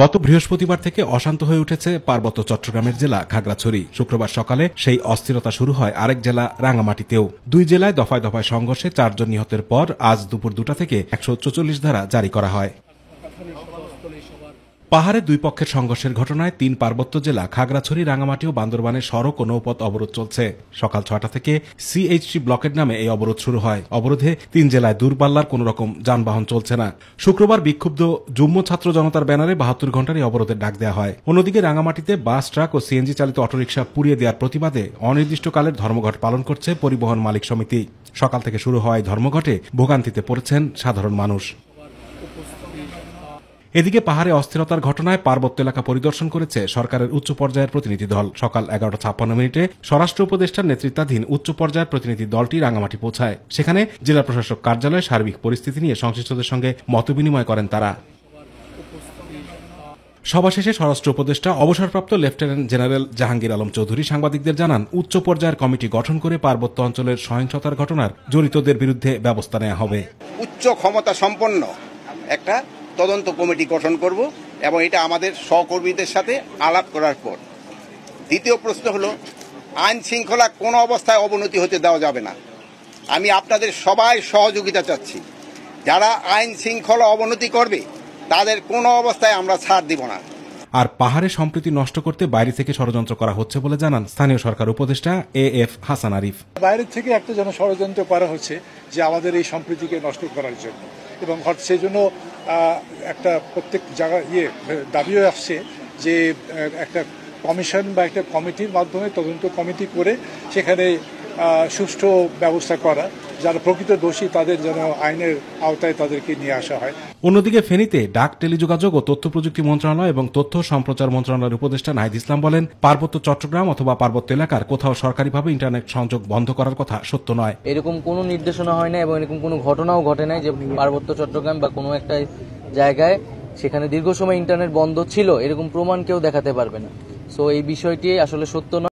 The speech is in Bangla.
গত বৃহস্পতিবার থেকে অশান্ত হয়ে উঠেছে পার্বত্য চট্টগ্রামের জেলা খাগড়াছড়ি। শুক্রবার সকালে সেই অস্থিরতা শুরু হয় আরেক জেলা রাঙ্গামাটিতেও। দুই জেলায় দফায় দফায় সংঘর্ষে 4 জন নিহতের পর আজ দুপুর 2টা থেকে 144 ধারা জারি করা হয়। পাহাড়ে দুই পক্ষের সংঘর্ষের ঘটনায় 3 পার্বত্য জেলা খাগড়াছড়ি, রাঙ্গামাটি ও বান্দরবানের সড়ক ও নৌপথ অবরোধ চলছে। সকাল 6টা থেকে সিএইচসি ব্লকের নামে এই অবরোধ শুরু হয়। অবরোধে 3 জেলায় দূরপাল্লার কোন রকম যানবাহন চলছে না। শুক্রবার বিক্ষুব্ধ যুগ্ম ছাত্র জনতার ব্যানারে 72 ঘণ্টার এই অবরোধের ডাক দেওয়া হয়। অন্যদিকে রাঙ্গামাটিতে বাস, ট্রাক ও সিএনজি চালিত অটোরিকশা পুড়িয়ে দেওয়ার প্রতিবাদে অনির্দিষ্টকালের ধর্মঘট পালন করছে পরিবহন মালিক সমিতি। সকাল থেকে শুরু হওয়া এই ধর্মঘটে ভোগান্তিতে পড়েছেন সাধারণ মানুষ। এদিকে পাহাড়ে অস্থিরতার ঘটনায় পার্বত্য এলাকা পরিদর্শন করেছে সরকারের উচ্চ পর্যায়ের প্রতিনিধি দল। সকাল 11:56 স্বরাষ্ট্র উপদেষ্টার নেতৃত্বাধীন উচ্চ পর্যায়ের প্রতিনিধি দলটি রাঙ্গামাটি পৌঁছায়। সেখানে জেলা প্রশাসক কার্যালয়ে সার্বিক পরিস্থিতি নিয়ে সংশ্লিষ্টদের সঙ্গে মতবিনিময় করেন তারা। সভা শেষে স্বরাষ্ট্র উপদেষ্টা অবসরপ্রাপ্ত লেফটেন্যান্ট জেনারেল জাহাঙ্গীর আলম চৌধুরী সাংবাদিকদের জানান, উচ্চ পর্যায়ের কমিটি গঠন করে পার্বত্য অঞ্চলের সহিংসতার ঘটনার জড়িতদের বিরুদ্ধে ব্যবস্থা নেওয়া হবে। উচ্চ ক্ষমতা সম্পন্ন একটা তদন্ত কমিটি গঠন করব এবং এটা আমাদের সহকর্মীদের সাথে আলাপ করার পর। দ্বিতীয় প্রশ্ন হলো, আইন শৃঙ্খলা কোনো অবস্থায় অবনতি হতে দেওয়া যাবে না। আমি আপনাদের সবাই সহযোগিতা চাচ্ছি। যারা আইন শৃঙ্খলা অবনতি করবে তাদের কোনো অবস্থায় আমরা ছাড় দিব না। আর পাহাড়ে সম্প্রীতি নষ্ট করতে বাইরে থেকে ষড়যন্ত্র করা হচ্ছে বলে জানান স্থানীয় সরকার উপদেষ্টা এএফ হাসান আরিফ। বাইরে থেকে একটা যেন ষড়যন্ত্র করা হচ্ছে যে আমাদের এই সম্প্রীতিকে নষ্ট করার জন্য, এবং সেই জন্য একটা প্রত্যেক জায়গায় দাবিও আসছে যে একটা কমিশন বা একটা কমিটির মাধ্যমে তদন্ত কমিটি করে সেখানে সুষ্ঠু ব্যবস্থা করা, যারা প্রকৃত দোষী তাদের যেন আইনের আওতায় তাদেরকে নিয়ে আসা হয়। অন্যদিকে ফেনীতে ডাক, টেলিযোগাযোগ ও তথ্য প্রযুক্তি মন্ত্রণালয় এবং তথ্য সম্প্রচার মন্ত্রণালয়ের উপদেষ্টা নাহিদ ইসলাম বলেন, পার্বত্য চট্টগ্রাম অথবা পার্বত্য এলাকার কোথাও সরকারিভাবে ইন্টারনেট সংযোগ বন্ধ করার কথা সত্য নয়। এরকম কোনো নির্দেশনা হয় না এবং এরকম কোনো ঘটনাও ঘটে নাই যে পার্বত্য চট্টগ্রাম বা কোনো একটা জায়গায় সেখানে দীর্ঘ সময় ইন্টারনেট বন্ধ ছিল, এরকম প্রমাণ কেউ দেখাতে পারবে না। সো এই বিষয়টি আসলে সত্য নয়।